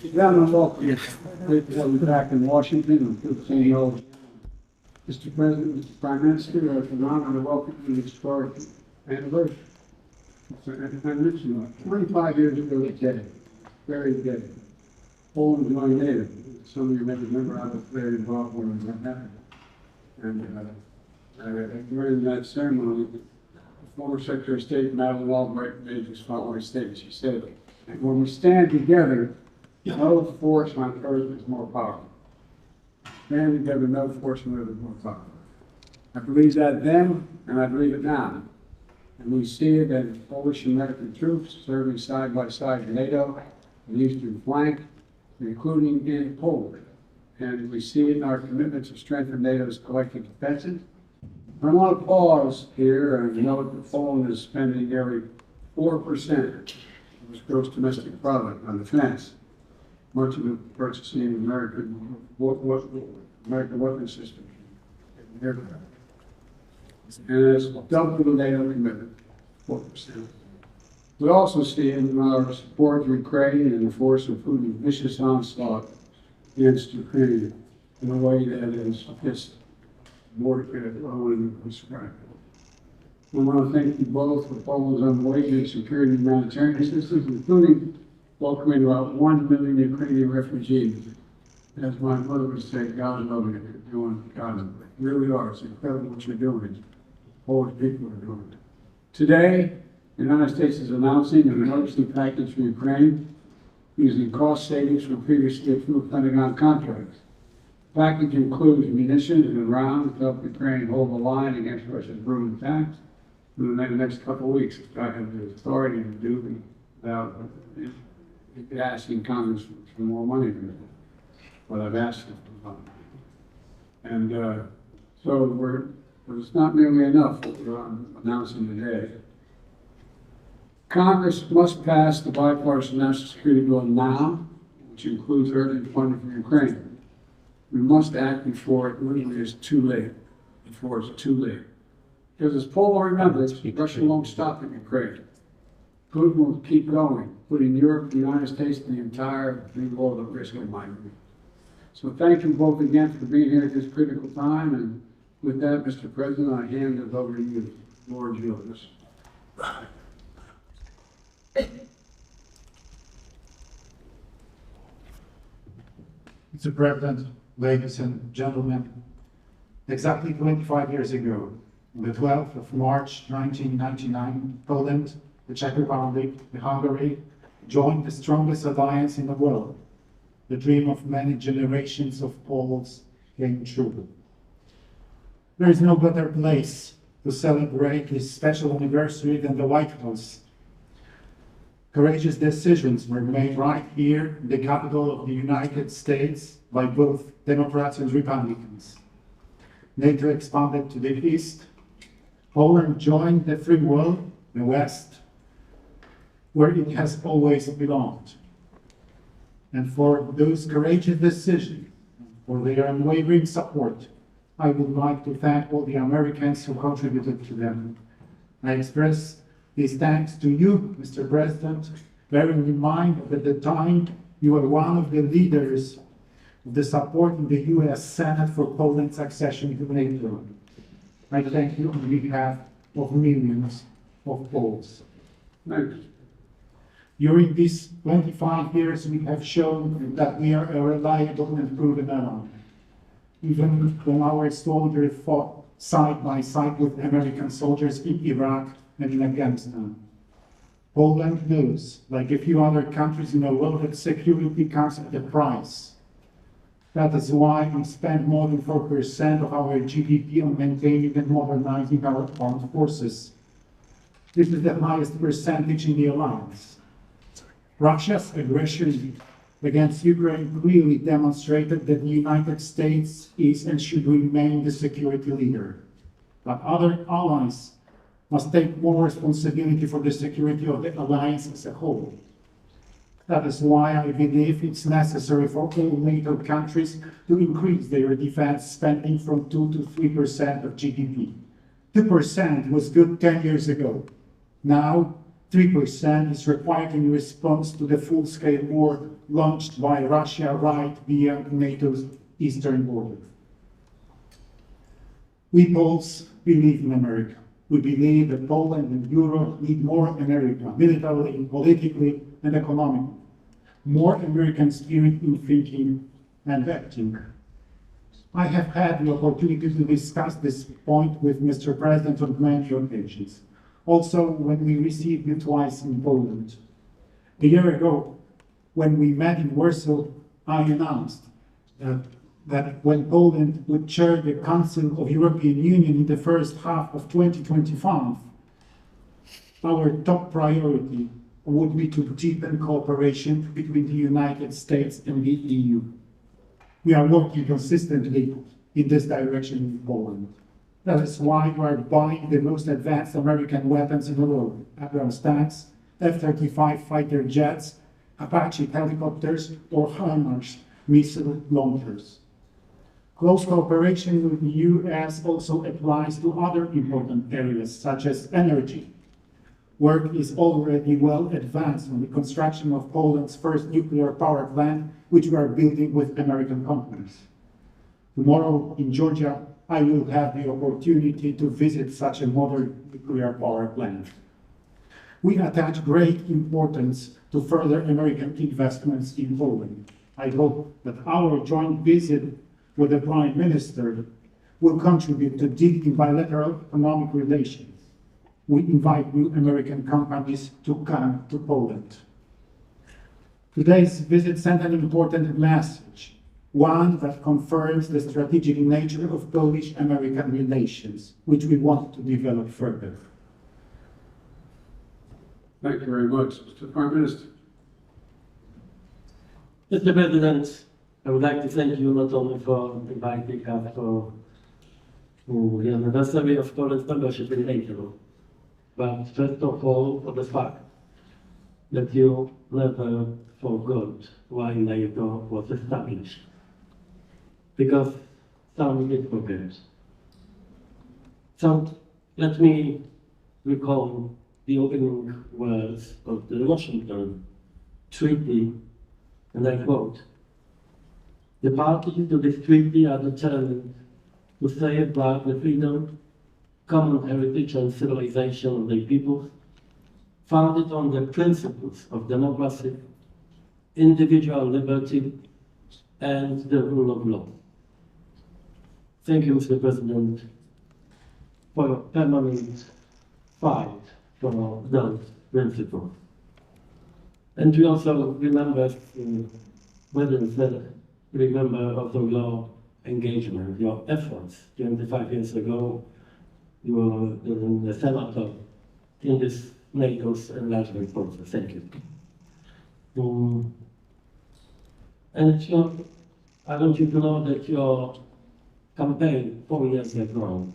Down the walk, we'll be back in Washington and good to you all. Mr. President, Mr. Prime Minister, it's an honor to welcome you to the historic anniversary. As I mentioned, 25 years ago today, very today, Poland joined NATO. Some of you may remember I was very involved when that happened. And during that ceremony, the former Secretary of State, Madeleine Albright, made this following statement. She said, when we stand together, no force on earth is more powerful. Standing together, no force on earth is more powerful. I believe that then, and I believe it now. And we see it as Polish and American troops serving side by side in NATO, the eastern flank, including in Poland. And we see it in our commitment to strengthen NATO's collective defenses. I want to pause here and note that Poland is spending nearly 4% of its gross domestic product on defense, much of it purchasing American weapon systems and aircraft. And it's double the NATO commitment, 4%. We also see in our support for Ukraine and the force of Putin's vicious onslaught against Ukraine in a way that is just more than described. I want to thank you both for Poland's unwavering security and humanitarian assistance, including welcoming about 1 million Ukrainian refugees. As my mother would say, God love you. You're doing God love you. You really are. It's incredible what you're doing. Polish people are doing it. Today, the United States is announcing an emergency package for Ukraine using cost savings from previously approved Pentagon contracts. The package includes munitions and rounds to help Ukraine hold the line against Russia's brutal attacks in the next couple of weeks. I have the authority to do without asking Congress for more money than what I've asked them for. And so it's not nearly enough what we're announcing today. Congress must pass the bipartisan national security bill now, which includes urgent funding for Ukraine. We must act before it literally is too late. Before it's too late. Because as Poland remembers, Russia won't stop in Ukraine. Putin will keep going, putting Europe, the United States, and the entire free world at risk, in my view. So thank you both again for being here at this critical time. And with that, Mr. President, I hand it over to you. Lord Julius. Mr. President, ladies and gentlemen, exactly 25 years ago, on the 12th of March 1999, Poland, the Czech Republic, and Hungary joined the strongest alliance in the world. The dream of many generations of Poles came true. There is no better place to celebrate this special anniversary than the White House. Courageous decisions were made right here in the capital of the United States by both Democrats and Republicans. NATO expanded to the east. Poland joined the free world, the West, where it has always belonged. And for those courageous decisions, for their unwavering support, I would like to thank all the Americans who contributed to them. I express these thanks to you, Mr. President, bearing in mind that at the time you were one of the leaders of the support in the US Senate for Poland's accession to NATO. I thank you on behalf of millions of Poles. Thanks. During these 25 years, we have shown that we are a reliable and proven ally. Even when our soldiers fought side by side with American soldiers in Iraq and in Afghanistan. Poland knows, like a few other countries in the world, that security comes at a price. That is why we spend more than 4% of our GDP on maintaining and modernizing our armed forces. This is the highest percentage in the alliance. Russia's aggression against Ukraine clearly demonstrated that the United States is and should remain the security leader. But other allies must take more responsibility for the security of the alliance as a whole. That is why I believe it's necessary for all NATO countries to increase their defense spending from 2 to 3% of GDP. 2% was good 10 years ago. Now, 3% is required in response to the full-scale war launched by Russia right beyond NATO's eastern border. We Poles believe in America. We believe that Poland and Europe need more America, militarily, politically, and economically. More American spirit in thinking and acting. I have had the opportunity to discuss this point with Mr. President on many occasions. Also, when we received you twice in Poland. A year ago, when we met in Warsaw, I announced that when Poland would chair the Council of European Union in the first half of 2025, our top priority would be to deepen cooperation between the United States and the EU. We are working consistently in this direction in Poland. That is why we are buying the most advanced American weapons in the world: Abrams tanks, F-35 fighter jets, Apache helicopters, or HIMARS missile launchers. Close cooperation with the US also applies to other important areas, such as energy. Work is already well advanced on the construction of Poland's first nuclear power plant, which we are building with American companies. Tomorrow in Georgia, I will have the opportunity to visit such a modern nuclear power plant. We attach great importance to further American investments in Poland. I hope that our joint visit with the Prime Minister will contribute to deepening bilateral economic relations. We invite new American companies to come to Poland. Today's visit sent an important message, one that confirms the strategic nature of Polish-American relations, which we want to develop further. Thank you very much. Mr. Prime Minister. Mr. President, I would like to thank you not only for inviting us for the anniversary of Poland's membership in NATO, but first of all for the fact that you never forgot why NATO was established. Because some did forget. So let me recall the opening words of the Washington Treaty, and I quote, "The parties to this treaty are determined to safeguard the freedom, common heritage and civilization of their peoples, founded on the principles of democracy, individual liberty, and the rule of law." Thank you, Mr. President, for your permanent fight for those principles. And we also remember, President said, remember also your engagement, your efforts. 25 years ago, you were the senator in this NATO's enlargement process. Thank you. And I want you to know that your campaign 4 years ago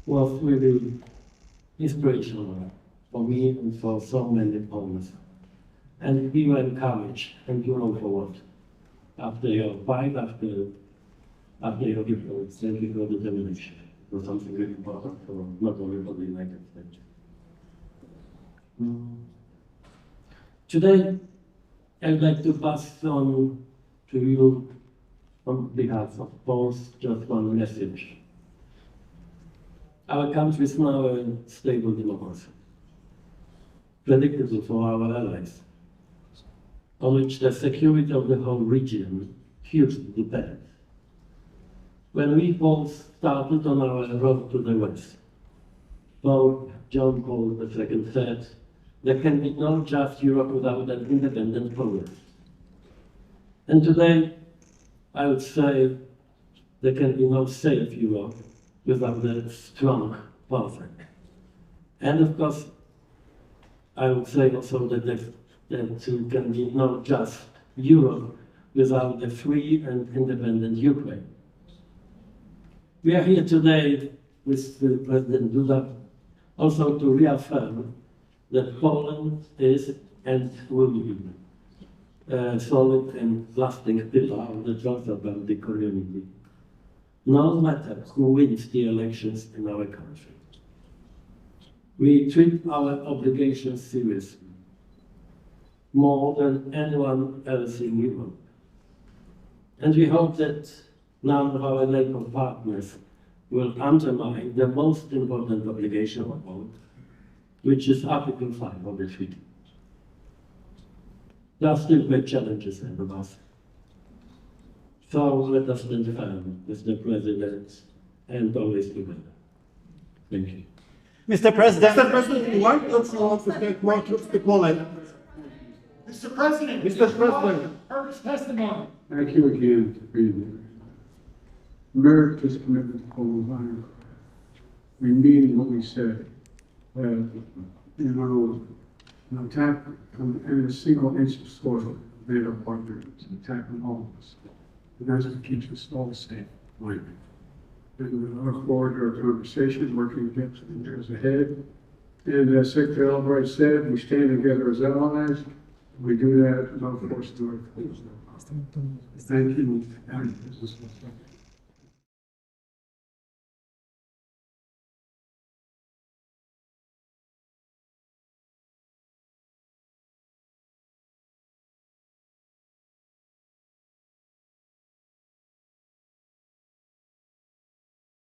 was really inspirational for me and for so many Poles. And we were encouraged, and you know for what? After your fight, after your efforts, and your determination. It was something really important for not only for the United States. Today, I'd like to pass on to you, on behalf of Poles, just one message. Our country is now a stable democracy, predictable for our allies, on which the security of the whole region hugely depends. When we Poles started on our road to the West, Pope John Paul II said, "There can be no just Europe without an independent Poland." And today, I would say there can be no safe Europe without a strong Poland. And of course, I would say also that there can be no just Europe without a free and independent Ukraine. We are here today with President Duda also to reaffirm that Poland is and will be a solid and lasting pillar of the transatlantic community, no matter who wins the elections in our country. We treat our obligations seriously, more than anyone else in Europe. And we hope that none of our NATO partners will undermine the most important obligation of all, which is Article 5 of the treaty. There are still great challenges ahead of us. So let us stand firm with the President and always together. Thank you. Mr. President. Mr. President, why don't you want to take more to the point? Mr. President. Mr. President. First testimony. Thank you again for being here. America's commitment to Poland honor. We mean what we say. An attack on a single inch of soil made our partners, an attack on all of us. And that's what keeps us all safe, mind me. And we look forward to our conversation, working together in the years ahead. And as Secretary Albright said, we stand together as allies. We do that, no force to our. Thank you.